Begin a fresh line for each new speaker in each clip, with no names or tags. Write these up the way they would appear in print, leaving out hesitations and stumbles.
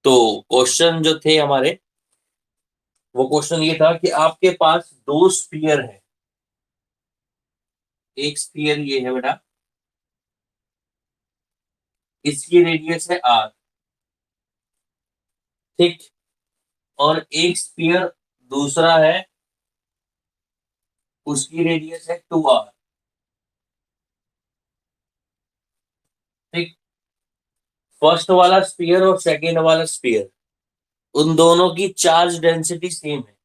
तो क्वेश्चन जो थे हमारे, वो क्वेश्चन ये था कि आपके पास दो स्फीयर है। एक स्फीयर ये है बेटा, इसकी रेडियस है आर, ठीक। और एक स्फीयर दूसरा है, उसकी रेडियस है 2r, ठीक। फर्स्ट वाला स्फीयर और सेकेंड वाला स्फीयर, उन दोनों की चार्ज डेंसिटी सेम है।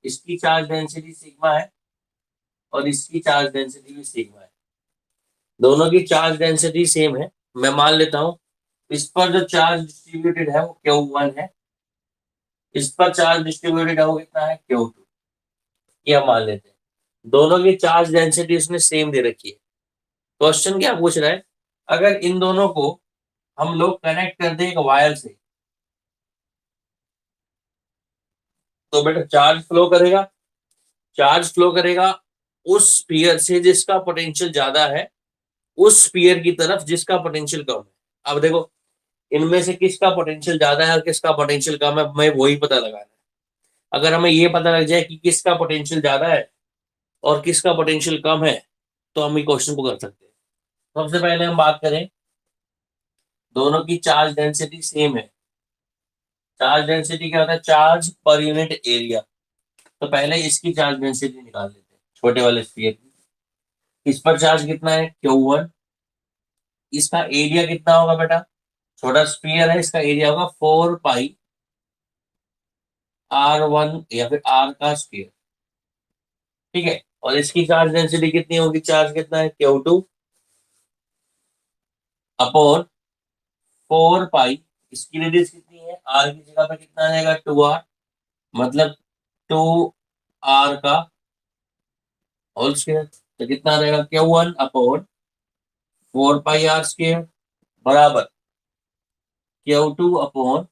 इसकी चार्ज डेंसिटी सिग्मा है और इसकी चार्ज डेंसिटी भी सिग्मा है। दोनों की चार्ज डेंसिटी सेम है। मैं मान लेता हूं इस पर जो चार्ज डिस्ट्रीब्यूटेड है वो Q1 है, इस पर चार्ज डिस्ट्रीब्यूटेड है वो कितना है Q2। ये हम मान लेते हैं। दोनों की चार्ज डेंसिटी उसने सेम दे रखी है। क्वेश्चन क्या पूछ रहा है, अगर इन दोनों को हम लोग कनेक्ट कर दें एक वायर से, तो बेटा चार्ज फ्लो करेगा। चार्ज फ्लो करेगा उस स्फीयर से जिसका पोटेंशियल ज्यादा है, उस स्फीयर की तरफ जिसका पोटेंशियल कम है। अब देखो, इनमें से किसका पोटेंशियल ज्यादा है और किसका पोटेंशियल कम है, हमें वही पता लगाना है। अगर हमें ये पता लग जाए कि किसका पोटेंशियल ज्यादा है और किसका पोटेंशियल कम है, तो हम ये क्वेश्चन को कर सकते हैं। सबसे पहले हम बात करें, दोनों की चार्ज डेंसिटी सेम है। चार्ज डेंसिटी क्या होता है, चार्ज पर यूनिट एरिया। तो पहले इसकी चार्ज डेंसिटी निकाल लेते हैं, छोटे वाले स्फीयर की। इस पर चार्ज कितना है Q1। इसका एरिया कितना होगा बेटा, छोटा स्फीयर है, इसका एरिया होगा 4πr1 या फिर आर का स्क्वायर, ठीक है। और इसकी चार्ज डेंसिटी कितनी होगी, चार्ज कितना है Q2 अपॉन 4π। इसकी रेडियस कितनी है, आर की जगह पे कितना आ जाएगा 2r, मतलब 2r का होल स्क्वायर। तो कितना रहेगा Q1 अपॉन 4πr स्क्वायर बराबर Q2 upon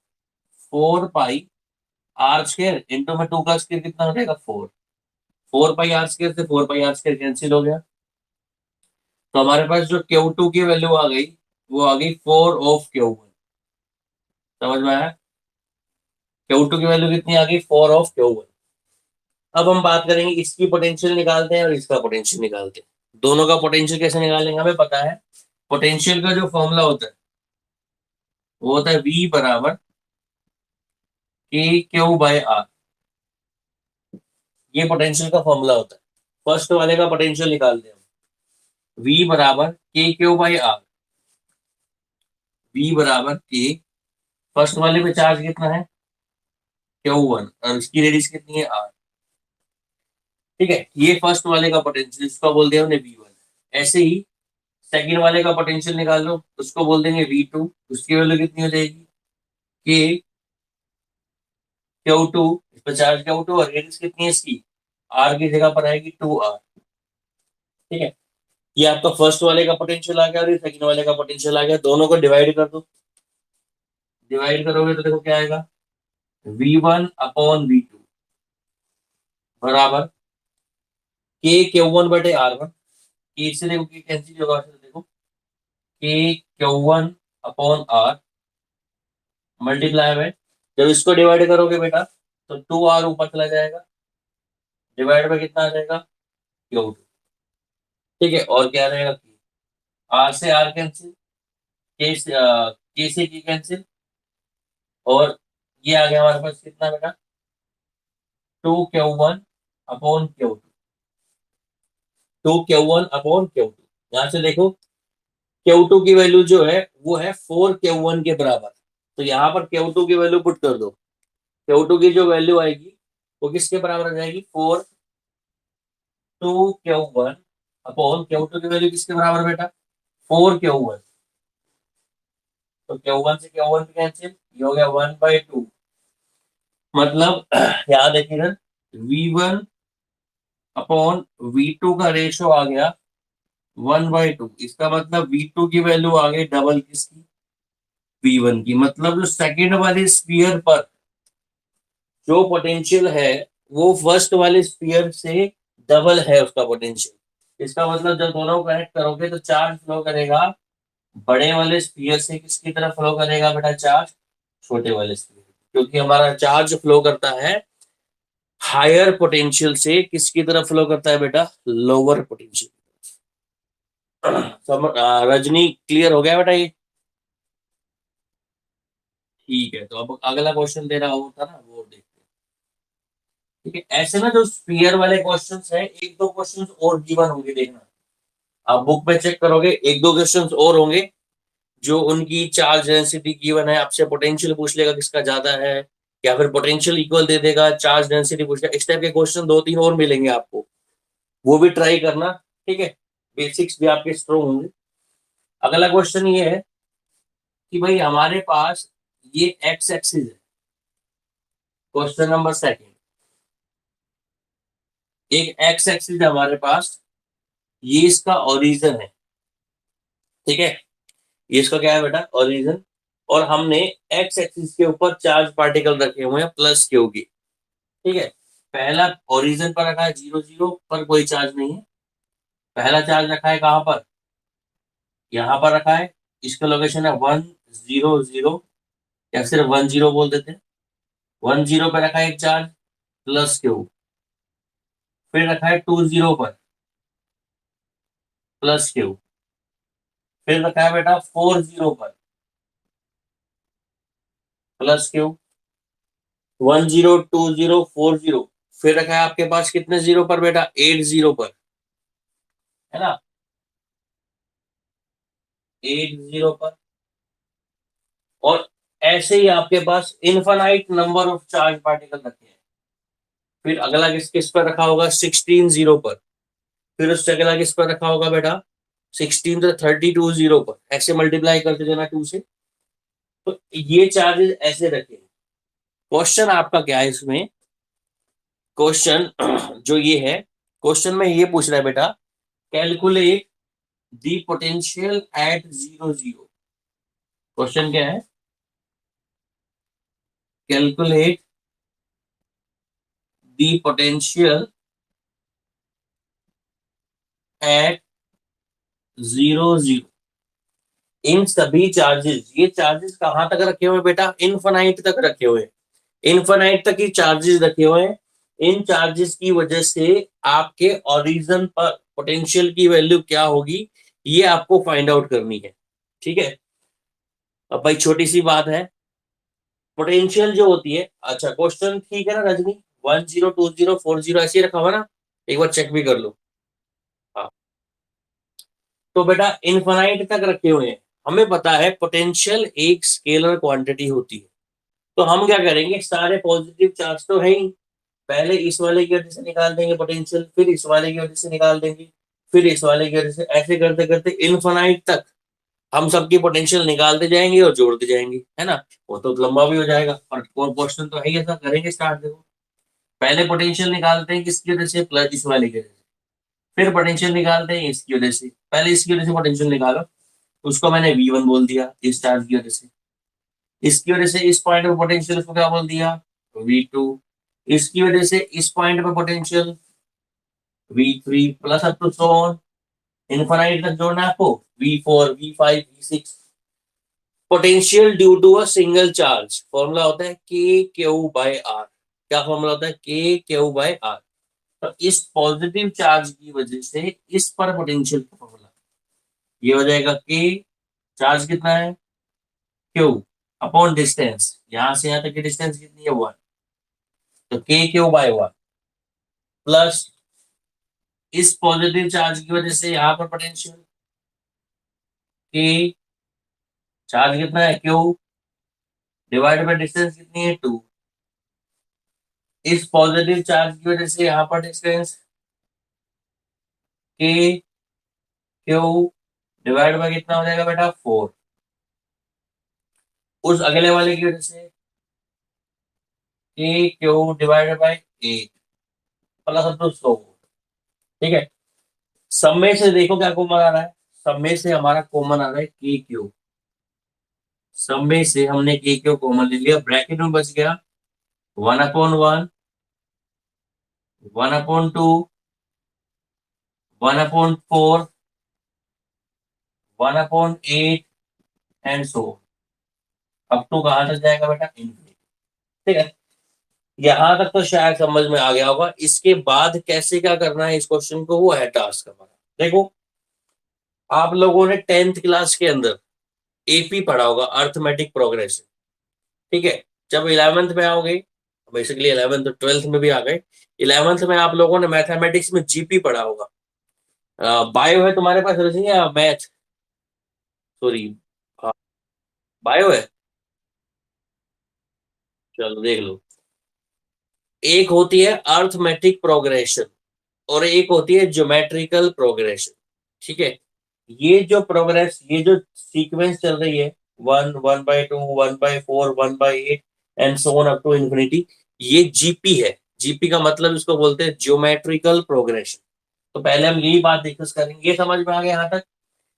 4πr square into में 2 का स्क्वायर कितना हो जाएगा 4। 4πr स्क्वायर से 4πr स्क्वायर कैंसिल हो गया। तो हमारे पास जो Q2 की वैल्यू आ गई, वो आ गई 4 ऑफ Q1। समझ में आया, Q2 की वैल्यू कितनी आ गई 4 ऑफ Q1। अब हम बात करेंगे, इसकी पोटेंशियल निकालते हैं और इसका पोटेंशियल निकालते हैं। दोनों का पोटेंशियल कैसे निकालेंगे, हमें पता है पोटेंशियल का जो फॉर्मूला होता है वो होता है V बराबर KQ/R। ये पोटेंशियल का फॉर्मूला होता है। फर्स्ट वाले का पोटेंशियल निकालते हैं हम, V बराबर KQ/R। V बराबर K, फर्स्ट वाले पे चार्ज कितना है Q1 और इसकी रेडियस कितनी है R, ठीक है। ये फर्स्ट वाले का पोटेंशियल, इसको बोल दिया हमने V1। ऐसे ही सेकंड वाले का पोटेंशियल निकाल लो, उसको बोल देंगे V2। उसकी वैल्यू कितनी हो जाएगी K Q2, इस पर चार्ज Q2 और रेडियस कितनी है इसकी, R की जगह पर आएगी 2r, ठीक है। ये आपका फर्स्ट वाले का पोटेंशियल आ गया और ये सेकंड वाले का पोटेंशियल आ गया। दोनों को डिवाइड कर दो, डिवाइड करोगे तो देखो क्या आएगा, V1 अपॉन V2 बराबर K Q1/R1। के से देखो के कैंसिल होगा, तो देखो K Q1 upon R multiply में, जब इसको डिवाइड करोगे बेटा तो 2r ऊपर चला जाएगा, डिवाइड में कितना आ जाएगा Q2, ठीक है। और क्या रहेगा, R से R कैंसिल, K से K कैंसिल, और ये आ गया हमारे पास कितना बेटा 2Q1 upon Q2। 2Q1 upon Q2, यहाँ से देखो Q2 की वैल्यू जो है वो है 4Q1 के बराबर। तो यहाँ पर Q2 की वैल्यू पुट कर दो। Q2 की जो वैल्यू आएगी वो किसके बराबर आ जाएगी, 2Q1 अपॉन Q2 की वैल्यू किसके बराबर बेटा 4Q1। तो Q1 से Q1 कैंसिल, ये हो गया 1/2। मतलब यहाँ देखिए ना, V1 अपॉन V2 का रेशो आ गया 1/2। इसका मतलब V2 की वैल्यू आ गई डबल किसकी, V1 की। मतलब जो सेकंड वाले स्फीयर पर जो पोटेंशियल है वो फर्स्ट वाले स्फीयर से डबल है उसका पोटेंशियल। इसका मतलब जब दोनों को कनेक्ट करोगे तो चार्ज फ्लो करेगा बड़े वाले स्फीयर से किसकी तरफ फ्लो करेगा बेटा, चार्ज छोटे वाले से, क्योंकि हमारा चार्ज फ्लो करता है हायर पोटेंशियल से किसकी तरफ फ्लो करता है बेटा, लोअर पोटेंशियल। रजनी क्लियर हो गया बेटा ये? ठीक है, तो अब अगला क्वेश्चन दे रहा होता ना वो देखते हैं। ठीक है, ऐसे ना जो स्पीयर वाले क्वेश्चंस हैं, एक दो क्वेश्चंस और गिवन होंगे, देखना आप बुक में चेक करोगे, एक दो क्वेश्चंस और होंगे जो उनकी चार्ज डेंसिटी गिवन है, आपसे पोटेंशियल पूछ लेगा किसका ज्यादा है, या फिर पोटेंशियल इक्वल दे देगा, चार्ज डेंसिटी पूछ लेगा, इस टाइप के क्वेश्चन दो तीन और मिलेंगे आपको, वो भी ट्राई करना। ठीक है, बेसिक्स भी आपके स्ट्रोंग होंगे। अगला क्वेश्चन ये है कि भाई हमारे पास ये एक्स एक्सिस है, क्वेश्चन नंबर सेकंड, एक एक्स एक्सिस है हमारे पास, ये इसका ओरिजिन है। ठीक है, ये इसका क्या है बेटा, ओरिजिन, और हमने एक्स एक्सिस के ऊपर चार्ज पार्टिकल रखे हुए हैं प्लस क्यू की। ठीक है, पहला ओरिजिन पर रखा है 0 0 पर, कोई चार्ज नहीं है। पहला चार्ज रखा है कहां पर, यहां पर रखा है, इसका लोकेशन है 1 0 0, या सिर्फ 10 बोल देते हैं। 10 पे रखा है एक चार्ज प्लस क्यू, फिर रखा है 20 पर प्लस क्यू, फिर रखा है बेटा 40 पर प्लस क्यू, 10 20 40, फिर रखा है आपके पास कितने जीरो पर बेटा, 80 पर, है ना, 80 पर। और ऐसे ही आपके पास infinite number of charge particle रखे हैं। फिर अगला किस किस पर रखा होगा, 16 0 पर, फिर उससे अगला किस पर रखा होगा बेटा, 16 तो 32 0 पर, ऐसे मल्टीप्लाई करते देना 2 से। तो ये चार्जेस ऐसे रखे हैं। क्वेश्चन आपका क्या है इसमें, क्वेश्चन जो ये है, क्वेश्चन में ये पूछ रहा है बेटा, calculate the potential at 0 0। Question क्या है, कैलकुलेट दी पोटेंशियल एट 0 0। इन सभी चार्जेस, ये चार्जेस कहां तक रखे हुए बेटा, इनफाइनाइट तक रखे हुए, इनफाइनाइट तक ही चार्जेस रखे हुए हैं। इन चार्जेस की वजह से आपके ओरिजिन पर पोटेंशियल की वैल्यू क्या होगी, ये आपको फाइंड आउट करनी है। ठीक है, अब भाई छोटी सी बात है, पोटेंशियल जो होती है, अच्छा क्वेश्चन ठीक है ना रजनी, 10 20 40 ऐसे ही रखा हुआ ना, एक बार चेक भी कर लो। हाँ, तो बेटा इनफाइनाइट तक रखे हुए हैं, हमें पता है पोटेंशियल एक स्केलर क्वांटिटी होती है, तो हम क्या करेंगे, सारे पॉजिटिव चार्ज तो है ही, पहले इस वाले की वजह से निकाल देंगे पोटेंशियल, फिर इस वाले की वजह से निकाल देंगे, फिर इस वाले की वजह से, ऐसे करते करते इनफाइनाइट तक हम सबकी पोटेंशियल निकालते जाएंगे और जोड़ते जाएंगे, है ना। वो तो लंबा भी हो जाएगा, और क्वेश्चन तो है ही, ऐसा करेंगे स्टार्ट। देखो पहले पोटेंशियल निकालते हैं किसकी वजह से, प्लस इस वाले की वजह से, फिर पोटेंशियल निकालते हैं इसकी वजह से, पहले इसकी वजह से पोटेंशियल निकालो, उसको मैंने V1 बोल दिया इस चार्ज की वजह से, इसकी वजह से इस पॉइंट पे पोटेंशियल उसको क्या बोल दिया, V2, इसकी वजह से इस पॉइंट पे potential V3, plus up to so on, infinite तक जोड़ना है आपको, V4 V5 V6। Potential due to a single charge formula होता है K/Q/R। क्या फॉर्मूला होता है, K/Q/R। तो इस पॉजिटिव चार्ज की वजह से इस पर पोटेंशियल का फॉर्मूला ये हो जाएगा K, चार्ज कितना है, Q अपॉन डिस्टेंस, यहां से यहां तक की डिस्टेंस कितनी है, 1, तो K/Q/1 प्लस इस पॉजिटिव चार्ज की वजह से यहाँ पर पोटेंशियल K, चार्ज कितना है Q, डिवाइड बाय डिस्टेंस कितनी है 2, इस पॉजिटिव चार्ज की वजह से यहाँ पर distance K Q divide bye कितना हो जाएगा बेटा 4, उस अगले वाले की वजह से K Q divide by 8 plus up to 100। ठीक है, सब में से देखो क्या कॉमन आ रहा है, सब में से हमारा कॉमन आ रहा है के क्यू, सब में से हमने के क्यू कॉमन ले लिया, ब्रैकेट में बच गया 1/1, 1/2, 1/4, 1/8 एंड सो। अप टू कहां तक जाएगा बेटा, इन्फिनिटी। ठीक है, यहां तक तो शायद समझ में आ गया होगा। इसके बाद कैसे क्या करना है इस क्वेश्चन को, वो है टास्क हमारा। देखो, आप लोगों ने 10th क्लास के अंदर एपी पढ़ा होगा, अर्थमेटिक प्रोग्रेशन। ठीक है, जब 11th में आओगे, बेसिकली 11th तो 12th में भी आ गए, 11th में आप लोगों ने मैथमेटिक्स में जीपी पढ़ा होगा। बायो है तुम्हारे पास रही या मैथ, सॉरी, बायो है। चलो देख लो, एक होती है अर्थमेटिक प्रोग्रेशन और एक होती है ज्योमेट्रिकल प्रोग्रेशन। ठीक है, ये जो सीक्वेंस चल रही है, 1 1/2 1/4 1/8 and so on up to infinity, ये जीपी है। जीपी का मतलब इसको बोलते हैं ज्योमेट्रिकल प्रोग्रेशन। तो पहले हम यही बात डिस्कस करेंगे, ये समझ में आ गया यहाँ तक।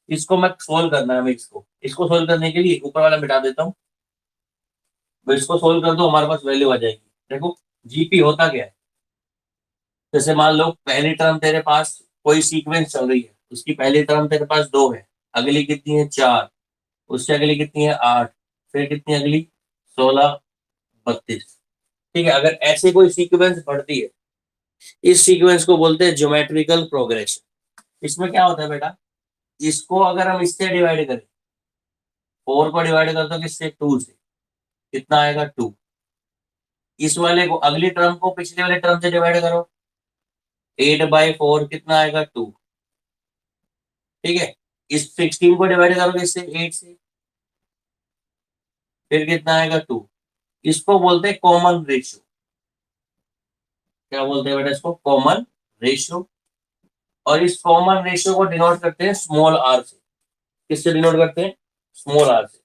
इसको मैं सोल्व करना है हमें, इसको सोल्व करने के लिए ऊपर वाला मिटा देता हूँ। तो इसको सोल्व कर दो, हमारे पास वैल्यू आ जाएगी। देखो, जीपी होता क्या है। जैसे मान लो पहली टर्म तेरे पास कोई सीक्वेंस चल रही है, उसकी पहली टर्म तेरे पास 2 है, अगली कितनी है 4, उससे अगली कितनी है 8, फिर कितनी अगली 16 32। ठीक है, अगर ऐसे कोई सीक्वेंस बढ़ती है, इस सीक्वेंस को बोलते हैं ज्योमेट्रिकल प्रोग्रेशन। इसमें क्या होता है बेटा, इसको अगर हम इससे डिवाइड करें, 4 को डिवाइड कर दो किससे, 2 से, कितना आएगा 2। इस वाले को, अगली टर्म को पिछले वाले टर्म से डिवाइड करो, 8/4 कितना आएगा 2। ठीक है, इस 16 को डिवाइड करोगे इससे 8 से, फिर कितना आएगा 2। इसको बोलते हैं कॉमन रेशियो। क्या बोलते हैं बेटा, इसको कॉमन रेशियो। और इस कॉमन रेशियो को डिनोट करते हैं स्मॉल आर से। किससे डिनोट करते हैं, स्मॉल आर से।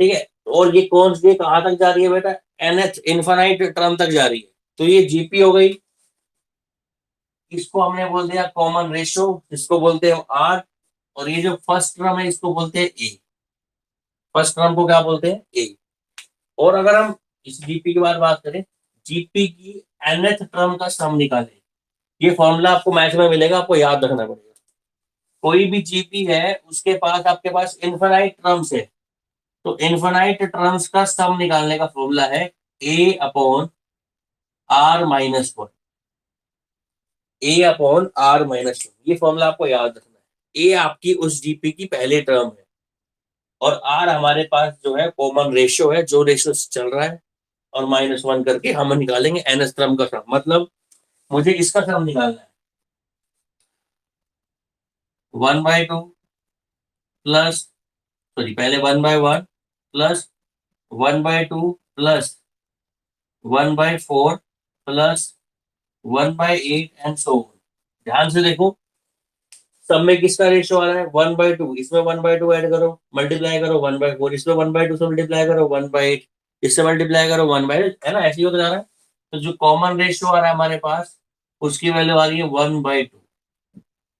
ठीक है, और ये कहां तक जा रही है बेटा, nth इनफाइनाइट टर्म तक जा रही है। तो ये जीपी हो गई, इसको हमने बोल दिया कॉमन रेशियो, इसको बोलते हैं आर। और ये जो फर्स्ट टर्म है इसको बोलते हैं ए। फर्स्ट टर्म को क्या बोलते हैं, ए। और अगर हम इस जीपी के बाद बात करें, जीपी की nth टर्म का सम निकालें, ये फॉर्मूला आपको मैथ में मिलेगा, आपको याद रखना पड़ेगा। कोई भी जीपी है उसके पास, आपके पास इनफाइनाइट टर्म्स है, तो इनफाइनाइट टर्म्स का सम निकालने का फॉर्मूला है A/R-1। A/R-1, ये फॉर्मूला आपको याद रखना है। ए आपकी उस जीपी की पहली टर्म है, और आर हमारे पास जो है कॉमन रेशियो है, जो रेशियो चल रहा है, और -1 करके हम निकालेंगे एन क्रम का सम। मतलब मुझे इसका सम निकालना है, 1/2 प्लस, सॉरी पहले 1/1 plus 1/2 plus 1/4 plus 1/8 and so on. ध्यान से देखो, सब में किसका रेशियो आ रहा है, 1/2, इसमें 1/2 ऐड करो, मल्टीप्लाई करो 1/4, इसमें 1/2 से मल्टीप्लाई करो 1/8, इससे मल्टीप्लाई करो 1/8, है ना, ऐसे ही होता जा रहा है। तो जो कॉमन रेशियो आ रहा है हमारे पास, उसकी वैल्यू आ रही है 1/2।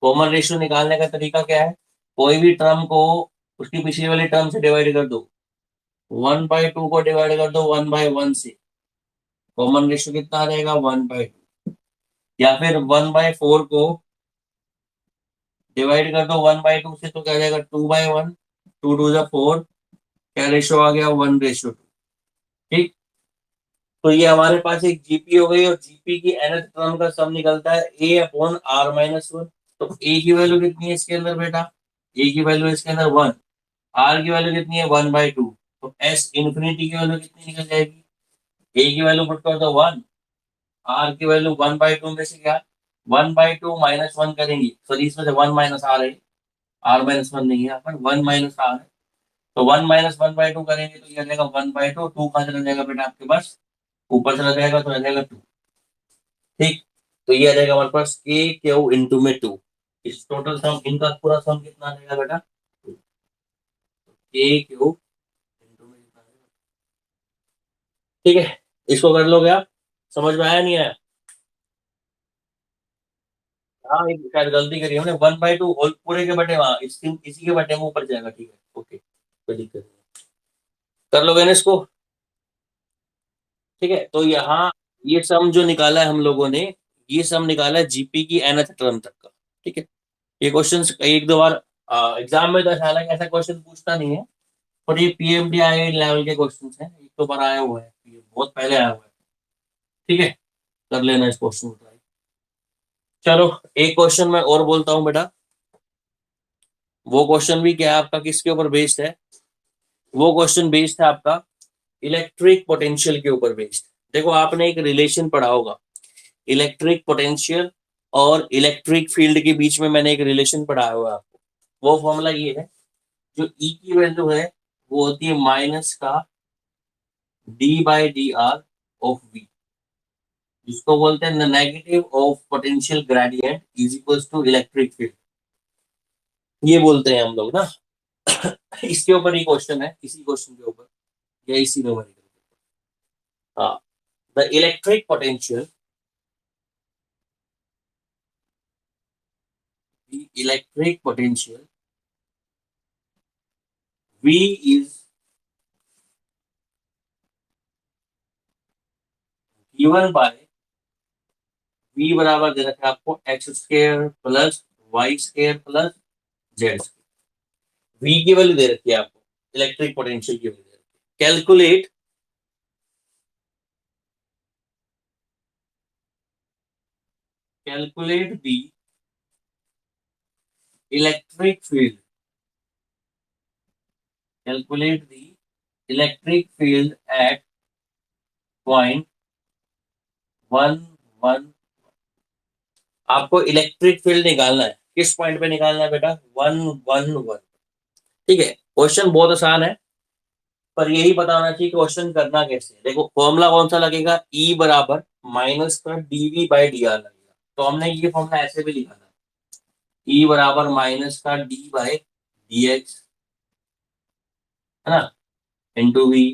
कॉमन रेशियो निकालने का तरीका क्या है, कोई भी टर्म को उसकी पिछली वाली टर्म से डिवाइड कर दो, 1/2 को डिवाइड कर दो 1/1 से, कॉमन रेशियो कितना आ जाएगा 1/2। या फिर 1/4 को डिवाइड कर दो 1/2 से, तो क्या आ जाएगा 2/1, 2 2 4, क्या रेशियो आ गया 1/2। ठीक, तो ये हमारे पास एक जीपी हो गई, और जीपी की nth टर्म का सम निकलता है A/R-1। तो ए की वैल्यू कितनी है इसके अंदर बेटा, ए की वैल्यू इसके अंदर 1, आर की वैल्यू कितनी है 1/2, तो एस इन्फिनिटी की वैल्यू कितनी निकल जाएगी, ए की वैल्यू पुट कर दो 1, आर की वैल्यू 1/2 में से क्या, 1/2 -1 करेंगे, सॉरी इसमें से 1 माइनस आर है, R-1 नहीं है, अपन 1 माइनस आर है। तो 1 - 1/2 करेंगे तो ये आ जाएगा 1/2, 2 कहाँ चला जाएगा बेटा आपके पास, ऊपर चला जाएगा तो आ जाएगा 2। ठीक, तो ये आ जाएगा हमारे पास के क्यू इंटू में 2। इस टोटल सम, इनका पूरा सम कितना आ जाएगा बेटा, के क्यू इंटू में कितना आ जाएगा। ठीक है, इसको कर लोगे आप, समझ में आया नहीं आया। हाँ, एक शायद गलती करी हमने, 1/2 होल पूरे के बटे वहां, इसी के बटे में ऊपर जाएगा। ठीक है, ओके, कोई दिक्कत नहीं, कर लोगे ना इसको। ठीक है, तो यहाँ ये सम जो निकाला है हम लोगों ने, ये सम निकाला है जीपी की nth टर्म तक का। ठीक है, ये क्वेश्चन एक दो बार एग्जाम में तो हालांकि ऐसा क्वेश्चन पूछता नहीं है, और ये पीएमडीआई लेवल के क्वेश्चन हैं, एक तो बार आया हुआ है, ये बहुत पहले आया हुआ है। ठीक है, कर लेना इस क्वेश्चन को ट्राई। चलो एक क्वेश्चन मैं और बोलता हूँ बेटा, वो क्वेश्चन भी क्या है आपका, किसके ऊपर बेस्ड है, वो क्वेश्चन बेस्ड है आपका इलेक्ट्रिक पोटेंशियल के ऊपर बेस्ड। देखो आपने एक रिलेशन पढ़ा होगा, इलेक्ट्रिक पोटेंशियल और इलेक्ट्रिक फील्ड के बीच में मैंने एक रिलेशन पढ़ाया हुआ है आपको। वो फॉर्मूला ये है, जो ई की वैल्यू है वो होती है माइनस का d/dr ऑफ v, जिसको बोलते हैं negative of potential gradient is equals to electric field, ये बोलते हैं हम लोग ना। इसके ऊपर ही क्वेश्चन है, इसी क्वेश्चन के ऊपर या इसी न्यूमेरिकल। हाँ, the electric potential, the electric potential V is given by V बराबर दे रखा है आपको x square plus y square plus z square. V की वैल्यू दे रखी है आपको, इलेक्ट्रिक पोटेंशियल की वैल्यू दे रखी है। Calculate the electric field, calculate the electric field at point 1 1। आपको इलेक्ट्रिक फील्ड निकालना है, किस पॉइंट पे निकालना है बेटा, 1 1 1। ठीक है, क्वेश्चन बहुत आसान है, पर यही पता होना चाहिए क्वेश्चन करना कैसे। देखो फॉर्मूला कौन सा लगेगा, ई बराबर माइनस का dv/dr लगेगा। तो हमने ये फॉर्मूला ऐसे भी लिखा था, ई बराबर माइनस का d/dx है ना, into v,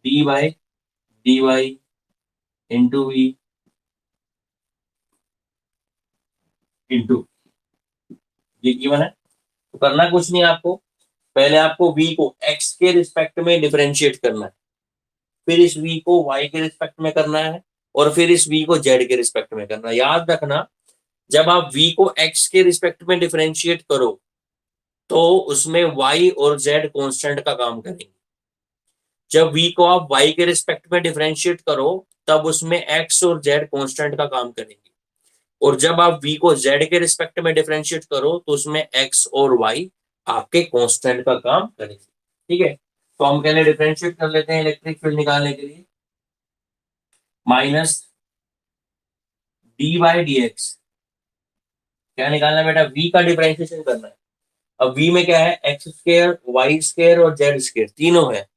d/dy into v into, ये गिवन है। तो करना कुछ नहीं आपको, पहले आपको v को x के रिस्पेक्ट में डिफरेंशिएट करना है, फिर इस v को y के रिस्पेक्ट में करना है, और फिर इस v को z के रिस्पेक्ट में करना है। याद रखना, जब आप v को x के रिस्पेक्ट में डिफरेंशिएट करो तो उसमें y और z कांस्टेंट का काम करेंगे। जब v को आप y के रिस्पेक्ट में डिफरेंशिएट करो तब उसमें x और z कांस्टेंट का काम करेंगे, और जब आप v को z के रिस्पेक्ट में डिफरेंशिएट करो तो उसमें x और y आपके कांस्टेंट का काम करेंगे। ठीक है, तो हम पहले डिफरेंशिएट कर लेते हैं इलेक्ट्रिक फील्ड निकालने के लिए। माइनस d/dx, क्या निकालना है बेटा, v का डिफरेंशिएशन करना है। अब v में क्या है, एक्स स्क्वायर वाई स्क्वायर और जेड स्क्वायर तीनों है,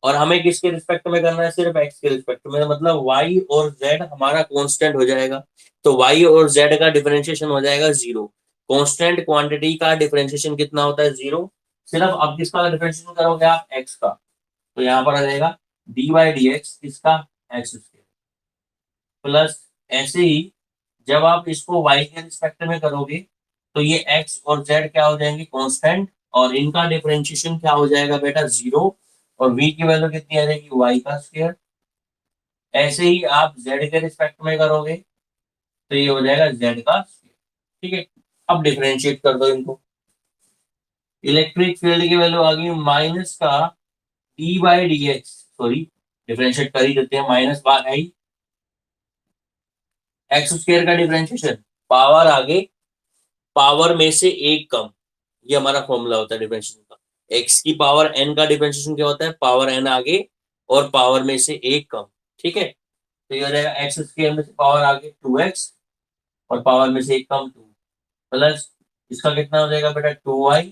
और हमें किसके रिस्पेक्ट में करना है, सिर्फ एक्स के रिस्पेक्ट में, मतलब वाई और जेड हमारा कांस्टेंट हो जाएगा। तो वाई और जेड का डिफरेंशिएशन हो जाएगा 0। कांस्टेंट क्वांटिटी का डिफरेंशिएशन कितना होता है, 0। सिर्फ अब किसका डिफरेंशिएशन करोगे आप, एक्स का, तो यहाँ पर आ जाएगा d/dx किसका, एक्स स्क्वायर प्लस, ऐसे ही जब आप इसको y के रिस्पेक्ट में करोगे तो ये x और z क्या हो जाएंगे, कांस्टेंट, और इनका डिफरेंशिएशन क्या हो जाएगा बेटा, 0, और v की वैल्यू कितनी आ जाएगी, y का स्क्वायर। ऐसे ही आप z के रिस्पेक्ट में करोगे तो ये हो जाएगा z का स्क्वायर। ठीक है, अब डिफरेंशिएट कर दो इनको। इलेक्ट्रिक फील्ड की वैल्यू आ गई माइनस का d/dx, सॉरी डिफरेंशिएट कर ही देते हैं, माइनस बाई एक्स स्क्वायर का डिफरेंशिएशन, पावर आगे पावर में से एक कम, ये हमारा फॉर्मूला होता है डिफरेंशिएशन का। एक्स की पावर एन का डिफरेंशिएशन क्या होता है, पावर एन आगे और पावर में से एक कम। ठीक है, तो ये हो जाएगा एक्स स्क्वायर में से पावर आगे 2x और पावर में से एक कम 2, प्लस इसका कितना हो जाएगा बेटा 2y,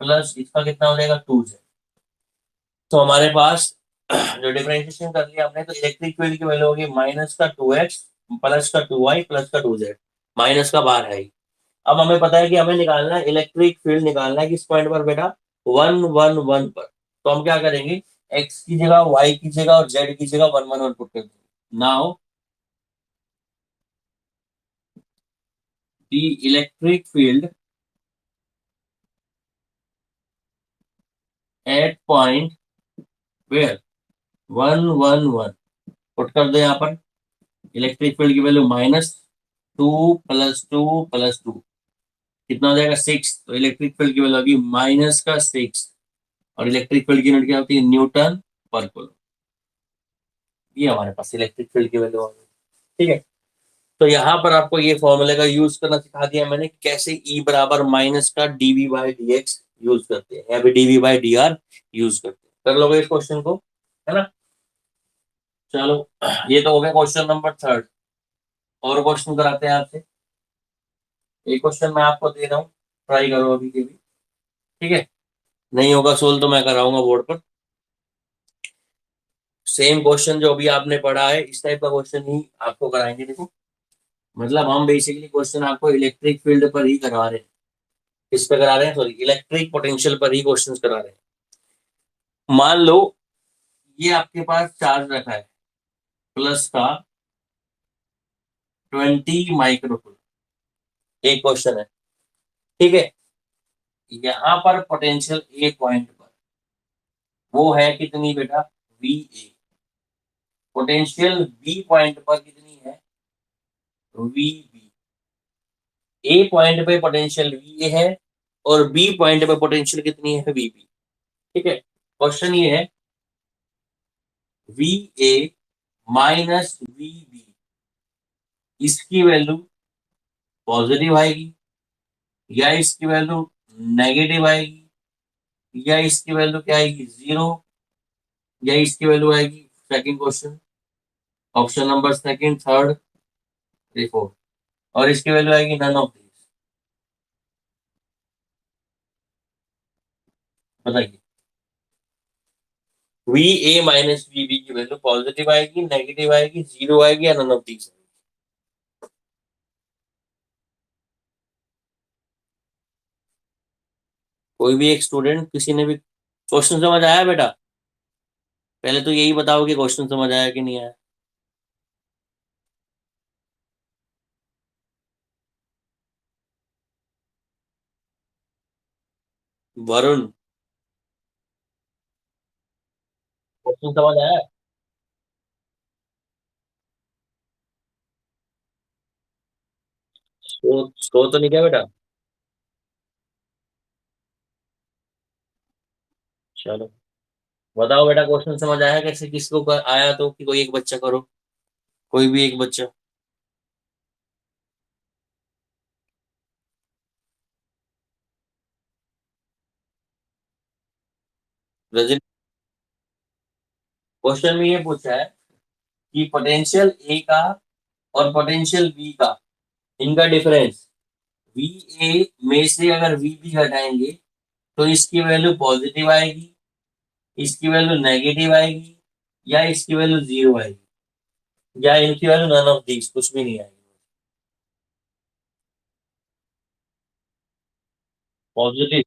प्लस इसका कितना हो जाएगा 2z। तो हमारे पास जो डिफरेंशिएशन कर लिया हमने, तो इलेक्ट्रिक फील्ड की वैल्यू होगी माइनस का 2x प्लस का 2y प्लस का 2z, माइनस का बाहर है ही। अब हमें पता है कि हमें निकालना है इलेक्ट्रिक फील्ड, निकालना है किस पॉइंट पर बेटा, 1 1 1 पर। तो हम क्या करेंगे, x की जगह y की जगह और z की जगह 1 1 1 पुट कर देंगे। Now the electric field at point where 1 1 1 put कर दो यहाँ पर। इलेक्ट्रिक फील्ड की वैल्यू -2 + 2 + 2 कितना हो जाएगा, 6। तो इलेक्ट्रिक फील्ड की वैल्यू होगी -6 और इलेक्ट्रिक फील्ड की यूनिट क्या होती है, न्यूटन पर कूलम। ये हमारे पास इलेक्ट्रिक फील्ड की वैल्यू आ गई। ठीक है, तो यहाँ पर आपको ये फॉर्मूले का यूज करना सिखा दिया मैंने, कैसे ई बराबर माइनस का d v by d x use करते हैं, या फिर d v by d r use करते हैं। कर लोगे इस क्वेश्चन को, है ना। चलो, ये तो हो गया क्वेश्चन नंबर थर्ड। और क्वेश्चन कराते हैं आपसे। एक क्वेश्चन मैं आपको दे रहा हूँ, ट्राई करो अभी के भी। ठीक है, नहीं होगा सोल्व तो मैं कराऊंगा बोर्ड पर। सेम क्वेश्चन जो अभी आपने पढ़ा है, इस टाइप का क्वेश्चन ही आपको कराएंगे। देखो, मतलब हम बेसिकली क्वेश्चन आपको इलेक्ट्रिक फील्ड पर ही करा रहे हैं। किस पे करा रहे हैं, सॉरी, इलेक्ट्रिक पोटेंशियल पर ही क्वेश्चंस करा रहे हैं। मान लो ये आपके पास चार्ज रखा है प्लस का 20 माइक्रोकूलम। एक क्वेश्चन है, ठीक है। यहाँ पर पोटेंशियल ए पॉइंट पर वो है कितनी बेटा, V A. Potential B point पर कितनी है, वी बी। ए पॉइंट पे पोटेंशियल वी ए है, और बी पॉइंट पे पोटेंशियल कितनी है, वी बी। ठीक है, क्वेश्चन ये है, V A minus V B, इसकी वैल्यू पॉजिटिव आएगी, या इसकी वैल्यू नेगेटिव आएगी, या इसकी वैल्यू क्या आएगी, जीरो, या इसकी वैल्यू आएगी, second question, option number second, third, fourth, और इसकी वैल्यू आएगी नन ऑफ दिस। बताइए, V A minus V B की वैल्यू पॉजिटिव आएगी, नेगेटिव आएगी, जीरो आएगी, या नन ऑफ दिस। कोई भी एक स्टूडेंट, किसी ने भी क्वेश्चन समझ आया बेटा? पहले तो यही बताओ कि क्वेश्चन समझ आया कि नहीं आया। वरुण, क्वेश्चन समझ आया? सो तो नहीं क्या बेटा? चलो, बताओ बेटा, क्वेश्चन समझ आया कैसे, किसको आया तो कि कोई एक बच्चा करो, कोई भी एक बच्चा। रजनी, क्वेश्चन में ये पूछा है कि पोटेंशियल ए का और पोटेंशियल बी का, इनका डिफरेंस, वी ए में से अगर वी बी घटाएंगे तो इसकी वैल्यू पॉजिटिव आएगी, इसकी वैल्यू नेगेटिव आएगी, या इसकी वैल्यू जीरो आएगी, या इनकी वैल्यू नन ऑफ दीज, कुछ भी नहीं आएगी। पॉजिटिव,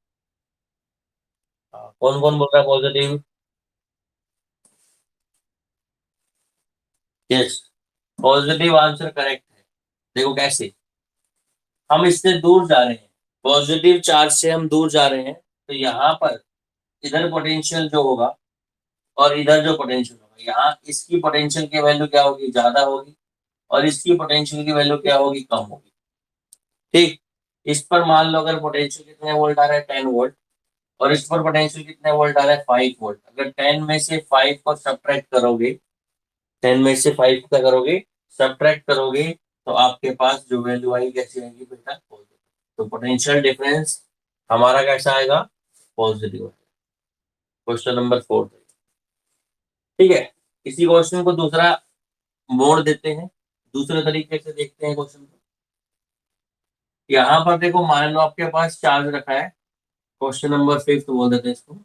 कौन कौन बोल रहा है positive? Yes, positive answer correct है। देखो कैसे, हम इससे दूर जा रहे हैं, पॉजिटिव चार्ज से हम दूर जा रहे हैं, तो यहाँ पर इधर पोटेंशियल जो होगा और इधर जो पोटेंशियल होगा, यहाँ इसकी पोटेंशियल की वैल्यू क्या होगी, ज्यादा होगी, और इसकी पोटेंशियल की वैल्यू क्या होगी, कम होगी। ठीक, इस पर मान लो अगर पोटेंशियल कितने वोल्ट आ रहा है, 10 वोल्ट, और इस पर पोटेंशियल कितने वोल्ट आ रहा है, 5 वोल्ट। अगर 10 में से 5 को सब्ट्रैक्ट करोगे, 10 में से 5 का करोगे, सब्ट्रैक्ट करोगे, तो आपके पास जो वैल्यू आएगी कैसी आएगी बेटा, पॉजिटिव। तो पोटेंशियल डिफरेंस हमारा कैसा आएगा, पॉजिटिव। Question number 4। ठीक है, इसी क्वेश्चन को दूसरा मोड़ देते हैं, दूसरे तरीके से देखते हैं क्वेश्चन को। यहाँ पर देखो, मान लो आपके पास चार्ज रखा है, क्वेश्चन नंबर 5 बोल देते हैं इसको,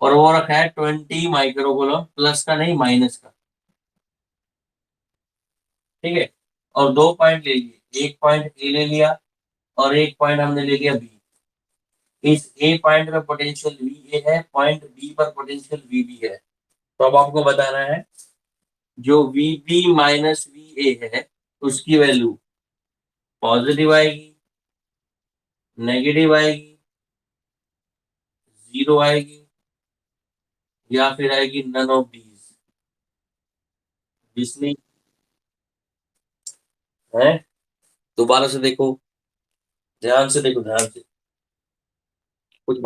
और वो रखा है 20 माइक्रोकूलम, प्लस का नहीं माइनस का। ठीक है, और दो पॉइंट ले लिए, एक पॉइंट ए ले लिया और एक पॉइंट हमने ले लिया बी। इस ए पॉइंट पे पोटेंशियल वी ए है, पॉइंट बी पर पोटेंशियल वी बी है। तो अब आपको बताना है, जो V B minus V A है, उसकी वैल्यू पॉजिटिव आएगी, नेगेटिव आएगी, जीरो आएगी, या फिर आएगी नन ऑफ दीज। जिसमें है, दोबारा से देखो, ध्यान से देखो, ध्यान से, कुछ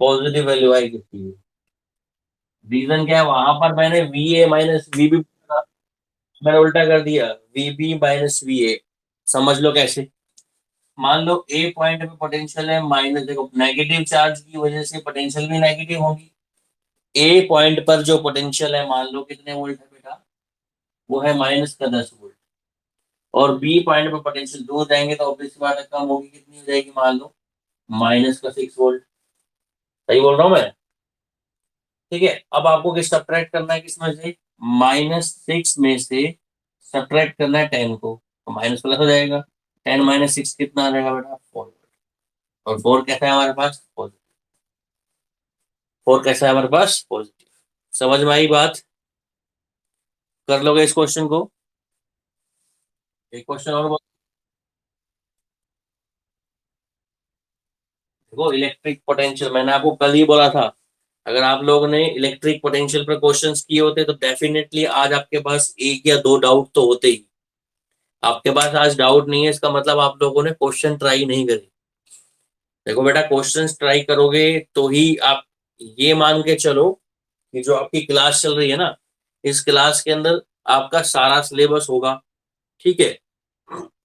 पॉजिटिव वैल्यू आई कितनी है? रीजन क्या है, वहां पर मैंने V A minus V B, मैंने उल्टा कर दिया, V B minus V A. समझ लो कैसे। मान लो ए पॉइंट पे पोटेंशियल है माइनस, देखो नेगेटिव चार्ज की वजह से पोटेंशियल भी नेगेटिव होगी। ए पॉइंट पर जो पोटेंशियल है मान लो कितने वोल्ट है बेटा, वो है -10 वोल्ट। और बी पॉइंट पर पोटेंशियल दूर जाएंगे तो ऑब्वियसली बात है कम होगी, कितनी हो जाएगी मान लो -6 वोल्ट। सही बोल रहा हूँ मैं? ठीक है, अब आपको किस सब्ट्रैक्ट करना है, किसमें से, -6 में से सब्ट्रैक्ट करना है 10 को, तो माइनस प्लस हो जाएगा। 10 - 6 कितना आ जाएगा बेटा, 4। और 4 कैसा है हमारे पास, पॉजिटिव। 4 कैसा है हमारे पास, पॉजिटिव। समझ में आई बात? कर लोगे इस क्वेश्चन को? एक क्वेश्चन और देखो, इलेक्ट्रिक पोटेंशियल मैंने आपको कल ही बोला था, अगर आप लोगों ने इलेक्ट्रिक पोटेंशियल पर क्वेश्चंस किए होते तो डेफिनेटली आज आपके पास एक या दो डाउट तो होते ही। आपके पास आज डाउट नहीं है, इसका मतलब आप लोगों ने क्वेश्चन ट्राई नहीं करे। देखो बेटा, क्वेश्चंस ट्राई करोगे तो ही आप ये मान के चलो कि जो आपकी क्लास चल रही है ना, इस क्लास के अंदर आपका सारा सिलेबस होगा। ठीक है,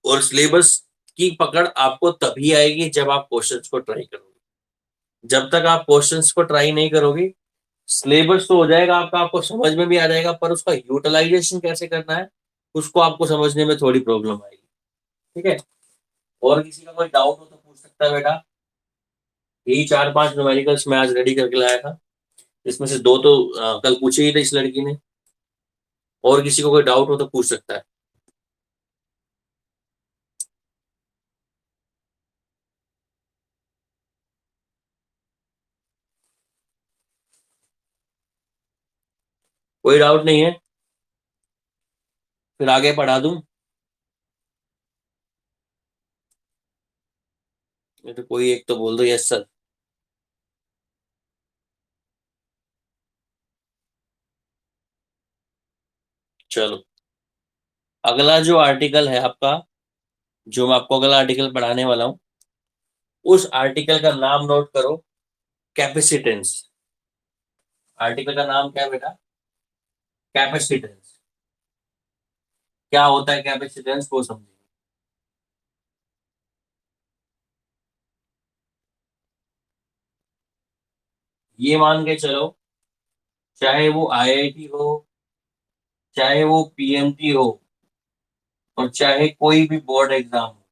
और सिलेबस की पकड़ आपको तभी आएगी जब आप क्वेश्चंस को ट्राई करोगे। जब तक आप क्वेश्चंस को ट्राई नहीं करोगे, सिलेबस तो हो जाएगा आपका, आपको समझ में भी आ जाएगा, पर उसका यूटिलाइजेशन कैसे करना है उसको आपको समझने में थोड़ी प्रॉब्लम आएगी। ठीक है, और किसी का कोई डाउट हो तो पूछ सकता है बेटा। यही 4-5 न्यूमेरिकल्स मैं आज रेडी करके लाया था, इसमें से दो तो कल पूछे ही थे इस लड़की ने। और किसी को कोई डाउट हो तो पूछ सकता है। कोई डाउट नहीं है? फिर आगे पढ़ा दूं? ये तो कोई एक तो बोल दो यस सर। चलो, अगला जो आर्टिकल है आपका, जो मैं आपको अगला आर्टिकल पढ़ाने वाला हूं, उस आर्टिकल का नाम नोट करो, कैपेसिटेंस। आर्टिकल का नाम क्या है बेटा, कैपेसिटेंस। क्या होता है कैपेसिटेंस वो समझेंगे। ये मान के चलो, चाहे वो आईआईटी हो, चाहे वो पीएमटी हो, और चाहे कोई भी बोर्ड एग्जाम हो,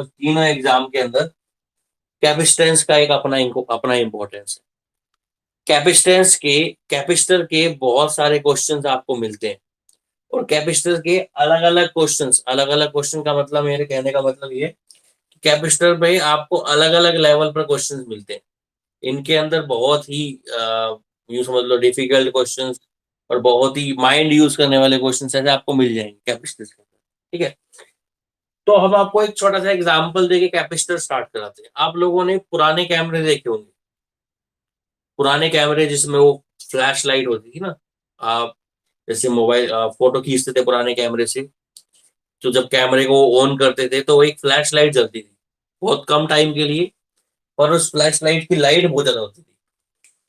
तीनों एग्जाम के अंदर कैपेसिटेंस का एक अपना अपना इंपॉर्टेंस है। कैपेसिटर के बहुत सारे क्वेश्चंस आपको मिलते हैं, और कैपेसिटर के अलग अलग क्वेश्चंस, अलग अलग क्वेश्चन का मतलब, मेरे कहने का मतलब ये, कैपेसिटर पे आपको अलग अलग लेवल पर क्वेश्चंस मिलते हैं। इनके अंदर बहुत ही यूं समझ लो डिफिकल्ट क्वेश्चंस और बहुत ही माइंड यूज करने वाले क्वेश्चंस ऐसे आपको मिल जाएंगे कैपेसिटर के अंदर। ठीक है, तो हम आपको एक छोटा सा एग्जांपल देके कैपेसिटर स्टार्ट कराते हैं। आप लोगों ने पुराने कैमरे देखे होंगे, पुराने कैमरे जिसमें वो फ्लैश लाइट होती थी ना, आप जैसे मोबाइल फोटो खींचते थे पुराने कैमरे से, तो जब कैमरे को ऑन करते थे तो एक फ्लैश लाइट जलती थी बहुत कम टाइम के लिए, और उस फ्लैश लाइट की लाइट बहुत ज्यादा होती थी।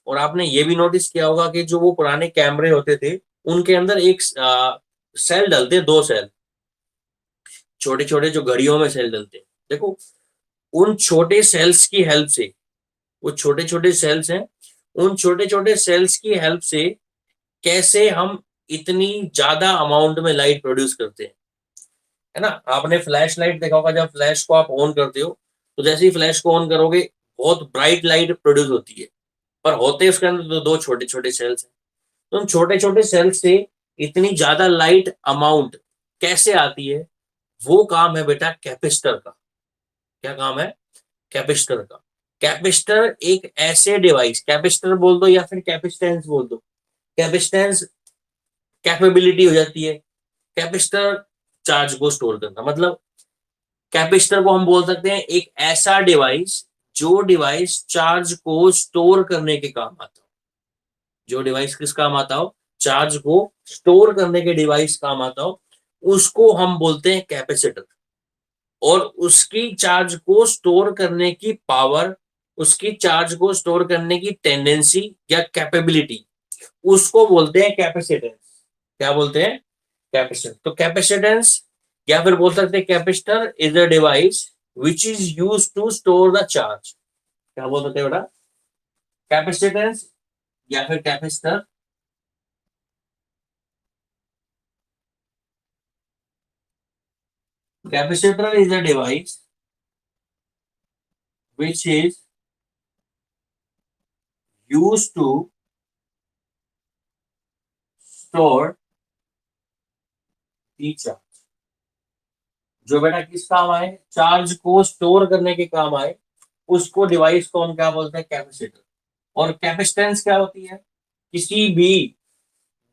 और आपने ये भी नोटिस किया होगा कि जो वो पुराने कैमरे होते थे, उनके अंदर एक सेल डलते, दो सेल, छोटे छोटे जो घड़ियों में सेल डलते हैं। देखो, उन छोटे सेल्स की हेल्प से, वो छोटे छोटे सेल्स हैं, उन छोटे छोटे सेल्स की हेल्प से कैसे हम इतनी ज्यादा अमाउंट में लाइट प्रोड्यूस करते हैं। है ना, आपने फ्लैश लाइट देखा होगा, जब फ्लैश को आप ऑन करते हो तो जैसे ही फ्लैश को ऑन करोगे बहुत ब्राइट लाइट प्रोड्यूस होती है, पर होते उसके अंदर तो दो छोटे छोटे सेल्स हैं। तो उन छोटे छोटे सेल्स से इतनी ज्यादा लाइट अमाउंट कैसे आती है, वो काम है बेटा कैपेसिटर का। क्या काम है, कैपेसिटर का। कैपेसिटर एक ऐसे डिवाइस, कैपेसिटर बोल दो या फिर कैपेसिटेंस बोल दो, कैपेसिटेंस कैपेबिलिटी हो जाती है, कैपेसिटर चार्ज को स्टोर करना, मतलब कैपेसिटर को हम बोल सकते हैं एक ऐसा डिवाइस जो डिवाइस चार्ज को स्टोर करने के काम आता हो। जो डिवाइस किस काम आता हो, चार्ज को स्टोर करने के डिवाइस काम आता हो, उसको हम बोलते हैं कैपेसिटर। और उसकी चार्ज को स्टोर करने की पावर उसकी चार्ज को स्टोर करने की टेंडेंसी या कैपेबिलिटी, उसको बोलते हैं कैपेसिटेंस। क्या बोलते हैं? कैपेसिटेंस। तो कैपेसिटेंस या फिर बोल सकते हैं capacitor is a device which is use to store the charge. क्या बोल सकते हैं बेटा? कैपेसिटेंस या फिर capacitor capacitor is a device which is used to store the charge। जो बेटा किस काम आए? चार्ज को स्टोर करने के काम आए, उसको डिवाइस को हम क्या बोलते हैं? कैपेसिटर। और कैपेसिटेंस क्या होती है? किसी भी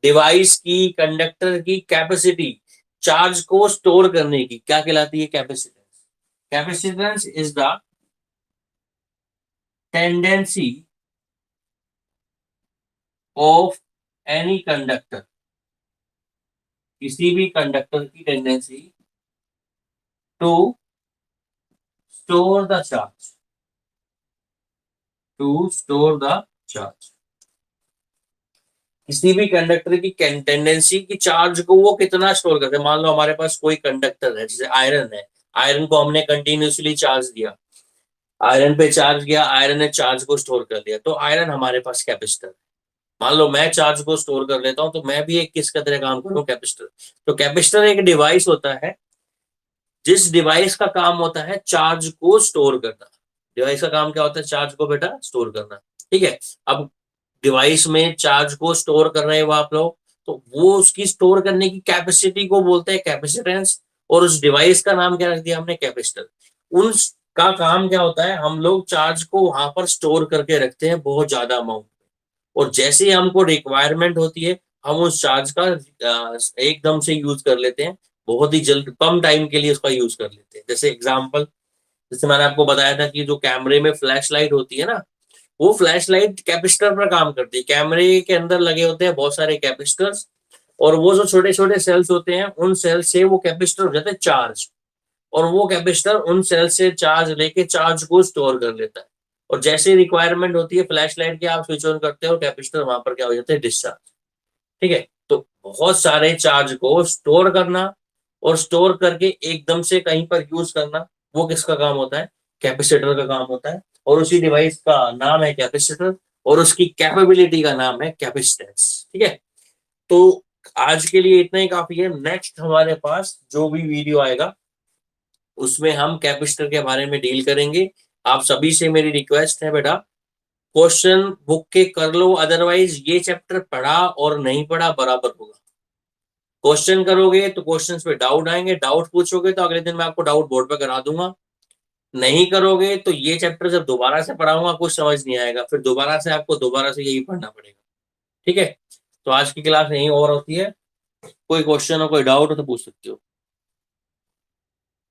डिवाइस की, कंडक्टर की कैपेसिटी चार्ज को स्टोर करने की क्या कहलाती है? Capacitance. Capacitance is the tendency of any conductor, किसी भी कंडक्टर की tendency to store the charge, to store the charge. किसी भी कंडक्टर की टेंडेंसी की चार्ज को वो कितना स्टोर करते हैं। मान लो हमारे पास कोई कंडक्टर है, जैसे आयरन है, आयरन को हमने कंटिन्यूसली चार्ज दिया, आयरन पे चार्ज किया, आयरन ने चार्ज को स्टोर कर लिया, तो आयरन हमारे पास कैपेसिटर। मान लो मैं चार्ज को स्टोर कर लेता हूं, तो मैं भी एक किसका तरह काम करूं? कैपेसिटर। तो कैपेसिटर एक डिवाइस होता है, जिस डिवाइस का काम होता है चार्ज को स्टोर करना। डिवाइस का काम क्या होता है? चार्ज को बेटा स्टोर करना। ठीक है। अब डिवाइस में चार्ज को स्टोर कर रहे हो आप लोग, तो वो उसकी स्टोर करने की कैपेसिटी को बोलते हैं कैपेसिटेंस। और उस डिवाइस का नाम क्या रख दिया हमने? कैपेसिटर। उन का काम क्या होता है? हम लोग चार्ज को वहां पर स्टोर करके रखते हैं बहुत ज्यादा अमाउंट में, और जैसे ही हमको रिक्वायरमेंट होती है, हम उस चार्ज का एकदम से यूज कर लेते हैं, बहुत ही जल्द, कम टाइम के लिए उसका यूज कर लेते हैं। जैसे एग्जांपल, जैसे मैंने आपको बताया था कि जो कैमरे में फ्लैश लाइट होती है ना, वो फ्लैश लाइट कैपेसिटर पर काम करती है। कैमरे के अंदर लगे होते हैं बहुत सारे कैपेसिटर्स, और वो जो छोटे छोटे सेल्स होते हैं, उन सेल से वो कैपेसिटर हो जाते हैं चार्ज, और वो कैपेसिटर उन सेल से चार्ज लेके चार्ज को स्टोर कर लेता है। और जैसे रिक्वायरमेंट होती है फ्लैश लाइट की, आप स्विच ऑन करते हो, कैपेसिटर वहां पर क्या हो जाता है? डिस्चार्ज। ठीक है। तो बहुत सारे चार्ज को स्टोर करना और स्टोर करके एकदम से कहीं पर यूज करना, वो किसका काम होता है? कैपेसिटर का काम होता है। और उसी डिवाइस का नाम है कैपेसिटर, और उसकी कैपेबिलिटी का नाम है कैपेसिटेंस। ठीक है। तो आज के लिए इतना ही काफी है। नेक्स्ट हमारे पास जो भी वीडियो आएगा, उसमें हम कैपेसिटर के बारे में डील करेंगे। आप सभी से मेरी रिक्वेस्ट है बेटा, क्वेश्चन बुक के कर लो, अदरवाइज ये चैप्टर पढ़ा और नहीं पढ़ा बराबर होगा। क्वेश्चन करोगे तो क्वेश्चन पे डाउट आएंगे, डाउट पूछोगे तो अगले दिन मैं आपको डाउट बोर्ड पे करा दूंगा। नहीं करोगे तो ये चैप्टर जब दोबारा से पढ़ाऊंगा कुछ समझ नहीं आएगा, फिर दोबारा से आपको दोबारा से यही पढ़ना पड़ेगा। ठीक है। तो आज की क्लास यहीं ओवर होती है। कोई क्वेश्चन हो, कोई डाउट हो तो पूछ सकते हो,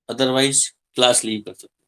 अदरवाइज क्लास लीव कर सकते हो।